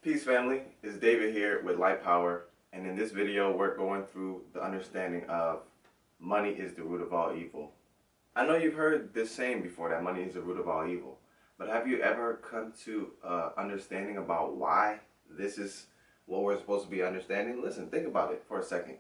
Peace family, it's David here with Light Power, and in this video we're going through the understanding of money is the root of all evil. I know you've heard this saying before, that money is the root of all evil, but have you ever come to understanding about why this is what we're supposed to be understanding? Listen, think about it for a second.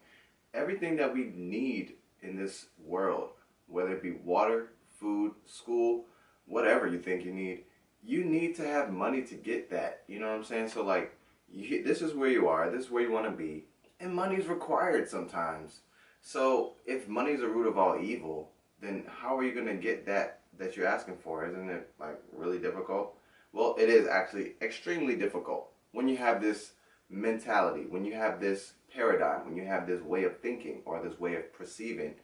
Everything that we need in this world, whether it be water, food, school, whatever you think you need to have money to get that. You know what I'm saying? So like, this is where you are, this is where you want to be, and money is required sometimes. So if money is the root of all evil, then how are you going to get that you're asking for? Isn't it like really difficult? Well, it is actually extremely difficult when you have this mentality, when you have this paradigm, when you have this way of thinking or this way of perceiving.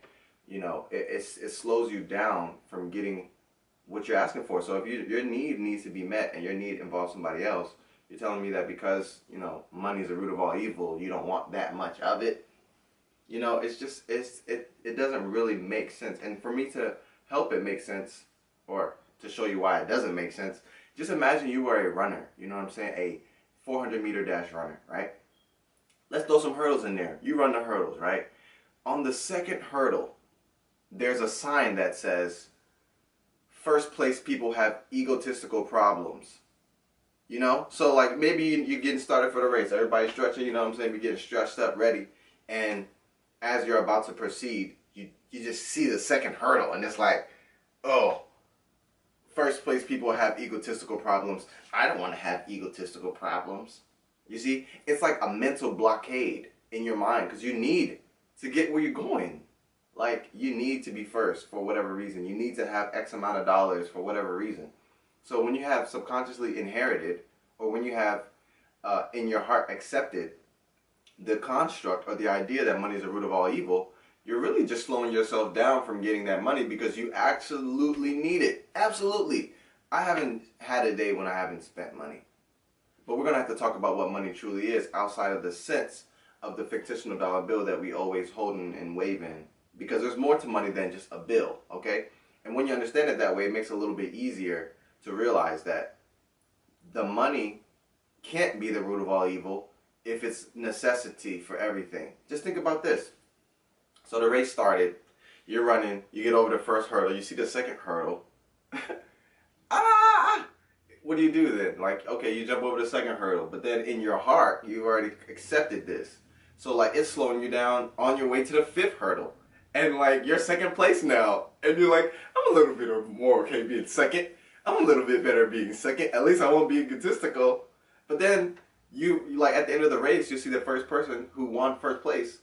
You know, it slows you down from getting what you're asking for. So if your need needs to be met and your need involves somebody else, you're telling me that because, you know, money is the root of all evil, you don't want that much of it. You know, it doesn't really make sense. And for me to help it make sense, or to show you why it doesn't make sense, just imagine you were a runner, you know what I'm saying? A 400-meter dash runner, right? Let's throw some hurdles in there. You run the hurdles, right? On the second hurdle, there's a sign that says, first place people have egotistical problems. You know? So like maybe you're getting started for the race. Everybody's stretching, you know what I'm saying? You're getting stretched up, ready. And as you're about to proceed, you just see the second hurdle. And it's like, oh, first place people have egotistical problems. I don't want to have egotistical problems. You see? It's like a mental blockade in your mind because you need to get where you're going. Like, you need to be first for whatever reason. You need to have X amount of dollars for whatever reason. So when you have subconsciously inherited, or when you have in your heart accepted the construct or the idea that money is the root of all evil, you're really just slowing yourself down from getting that money because you absolutely need it. Absolutely. I haven't had a day when I haven't spent money. But we're going to have to talk about what money truly is outside of the sense of the fictional dollar bill that we always hold and wave in. Because there's more to money than just a bill, okay? And when you understand it that way, it makes it a little bit easier to realize that the money can't be the root of all evil if it's necessity for everything. Just think about this. So the race started, you're running, you get over the first hurdle, you see the second hurdle. What do you do then? Like, okay, you jump over the second hurdle, but then in your heart, you've already accepted this. So like, it's slowing you down on your way to the fifth hurdle. And like, you're second place now. And you're like, I'm a little bit more okay being second. I'm a little bit better being second. At least I won't be egotistical. But then you like at the end of the race, you see the first person who won first place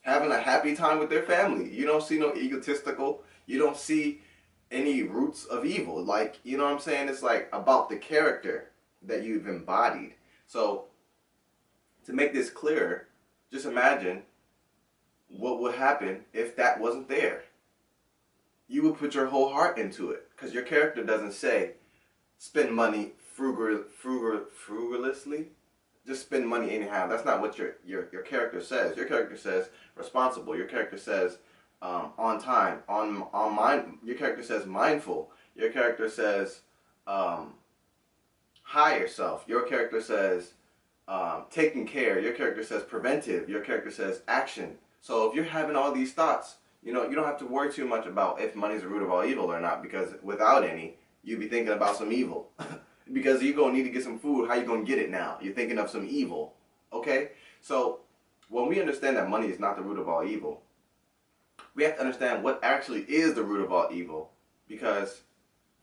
having a happy time with their family. You don't see no egotistical. You don't see any roots of evil. Like, you know what I'm saying? It's like about the character that you've embodied. So to make this clearer, just imagine what would happen if that wasn't there. You would put your whole heart into it because your character doesn't say spend money frugalously. Just spend money anyhow. That's not what your character says. Your character says responsible. Your character says on time, on mind. Your character says mindful. Your character says higher self. Your character says taking care. Your character says preventive. Your character says action. So if you're having all these thoughts, you know, you don't have to worry too much about if money's the root of all evil or not, because without any, you'd be thinking about some evil. Because you're going to need to get some food, how you going to get it now? You're thinking of some evil, okay? So when we understand that money is not the root of all evil, we have to understand what actually is the root of all evil. Because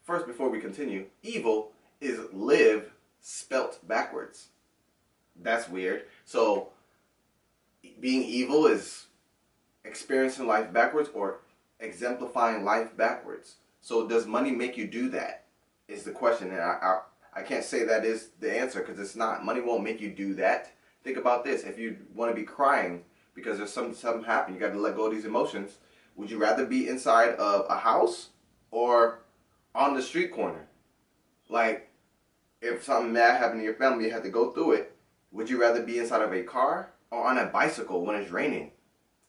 first, before we continue, evil is live spelt backwards. That's weird. So being evil is experiencing life backwards or exemplifying life backwards. So does money make you do that? Is the question. And I can't say that is the answer because it's not. Money won't make you do that. Think about this. If you want to be crying because there's something happened, you got to let go of these emotions. Would you rather be inside of a house or on the street corner? Like, if something bad happened to your family, you had to go through it. Would you rather be inside of a car or on a bicycle when it's raining?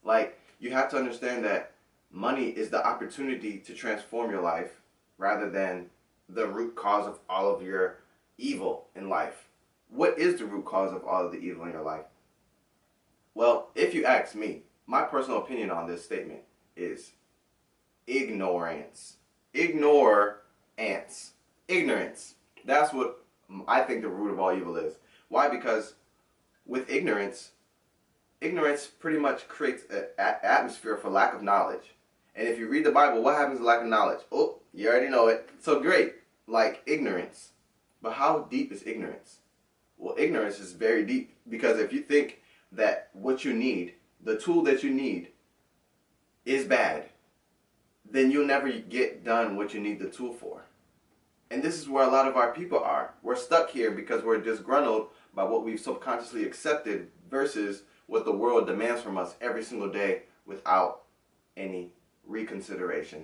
Like, you have to understand that money is the opportunity to transform your life rather than the root cause of all of your evil in life. What is the root cause of all of the evil in your life? Well, if you ask me, my personal opinion on this statement is ignorance. Ignore ants. Ignorance. That's what I think the root of all evil is. Why? Because with ignorance pretty much creates an atmosphere for lack of knowledge. And if you read the Bible, what happens to lack of knowledge? Oh, you already know it. So great. Like ignorance. But how deep is ignorance? Well, ignorance is very deep, because if you think that what you need, the tool that you need, is bad, then you'll never get done what you need the tool for. And this is where a lot of our people are. We're stuck here because we're disgruntled by what we've subconsciously accepted versus what the world demands from us every single day without any reconsideration.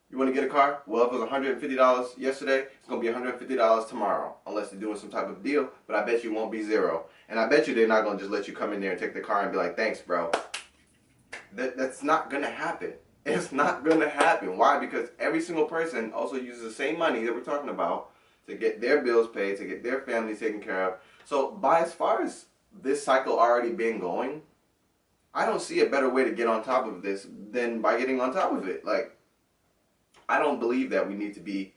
You want to get a car? Well, if it was $150 yesterday, it's going to be $150 tomorrow, unless they're doing some type of deal, but I bet you won't be zero. And I bet you they're not going to just let you come in there and take the car and be like, thanks, bro. That's not going to happen. It's not going to happen. Why? Because every single person also uses the same money that we're talking about to get their bills paid, to get their families taken care of. So by as far as this cycle already been going, I don't see a better way to get on top of this than by getting on top of it. Like, I don't believe that we need to be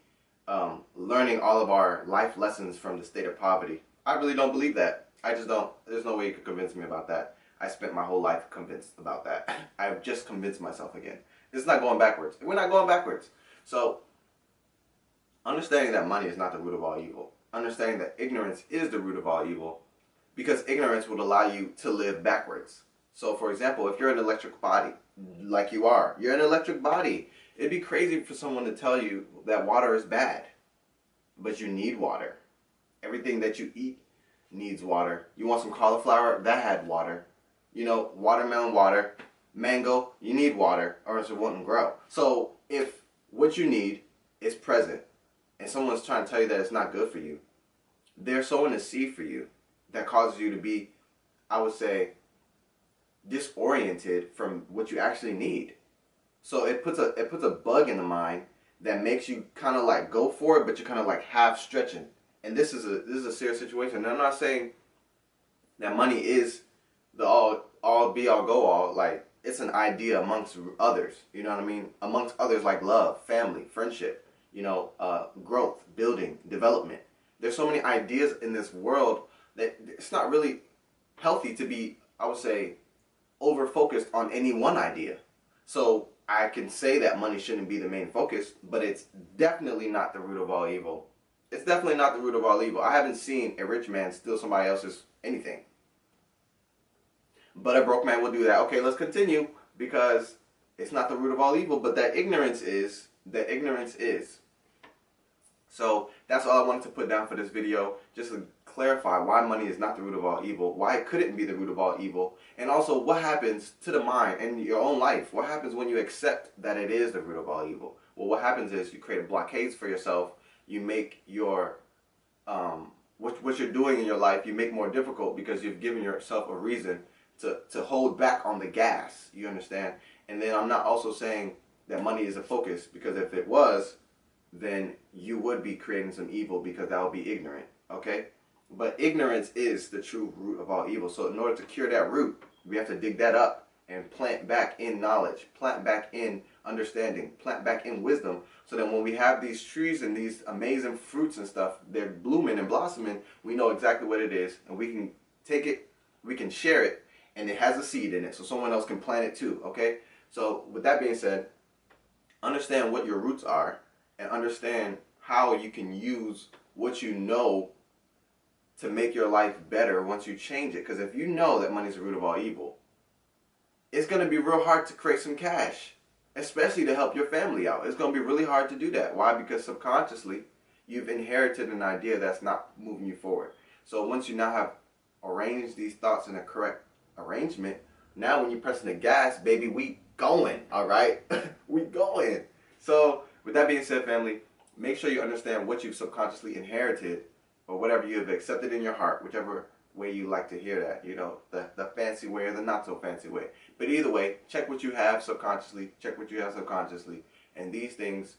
learning all of our life lessons from the state of poverty. I really don't believe that. I just don't. There's no way you could convince me about that. I spent my whole life convinced about that. I've just convinced myself again. It's not going backwards. We're not going backwards. So, understanding that money is not the root of all evil. Understanding that ignorance is the root of all evil, because ignorance would allow you to live backwards. So, for example, if you're an electric body, like you are, you're an electric body. It'd be crazy for someone to tell you that water is bad, but you need water. Everything that you eat needs water. You want some cauliflower? That had water. You know, watermelon water. Mango, you need water or else it wouldn't grow. So if what you need is present and someone's trying to tell you that it's not good for you, they're sowing a seed for you that causes you to be, I would say, disoriented from what you actually need. So it puts a bug in the mind that makes you kind of like go for it, but you're kind of like half stretching. And this is a serious situation. And I'm not saying that money is the all be all go all. Like, it's an idea amongst others. You know what I mean? Amongst others, like love, family, friendship. You know, growth, building, development. There's so many ideas in this world that it's not really healthy to be, I would say, over focused on any one idea. So I can say that money shouldn't be the main focus, but it's definitely not the root of all evil. It's definitely not the root of all evil. I haven't seen a rich man steal somebody else's anything. But a broke man will do that. Okay, let's continue, because it's not the root of all evil, but that ignorance is. That ignorance is. So that's all I wanted to put down for this video, just to clarify why money is not the root of all evil, why it couldn't be the root of all evil, and also what happens to the mind and your own life. What happens when you accept that it is the root of all evil? Well, what happens is you create blockades for yourself. You make your what you're doing in your life, you make more difficult, because you've given yourself a reason to hold back on the gas. You understand? And then I'm not also saying that money is a focus, because if it was, then you would be creating some evil, because that would be ignorant. Okay? But ignorance is the true root of all evil. So in order to cure that root, we have to dig that up and plant back in knowledge, plant back in understanding, plant back in wisdom, so that when we have these trees and these amazing fruits and stuff, they're blooming and blossoming, we know exactly what it is, and we can take it, we can share it, and it has a seed in it, so someone else can plant it too. Okay? So with that being said, understand what your roots are, and understand how you can use what you know to make your life better once you change it. Because if you know that money is the root of all evil, it's going to be real hard to create some cash, especially to help your family out. It's going to be really hard to do that. Why? Because subconsciously, you've inherited an idea that's not moving you forward. So once you now have arranged these thoughts in a correct arrangement, now when you're pressing the gas, baby, we going, all right? We going. So with that being said, family, make sure you understand what you've subconsciously inherited, or whatever you have accepted in your heart, whichever way you like to hear that, you know, the fancy way or the not so fancy way. But either way, check what you have subconsciously, check what you have subconsciously, and these things,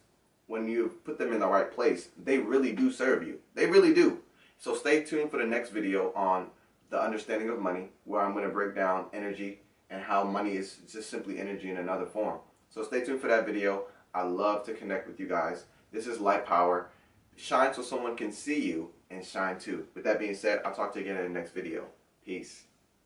when you put them in the right place, they really do serve you. They really do. So stay tuned for the next video on the understanding of money, where I'm going to break down energy and how money is just simply energy in another form. So stay tuned for that video. I love to connect with you guys. This is Light Power. Shine so someone can see you and shine too. With that being said, I'll talk to you again in the next video. Peace.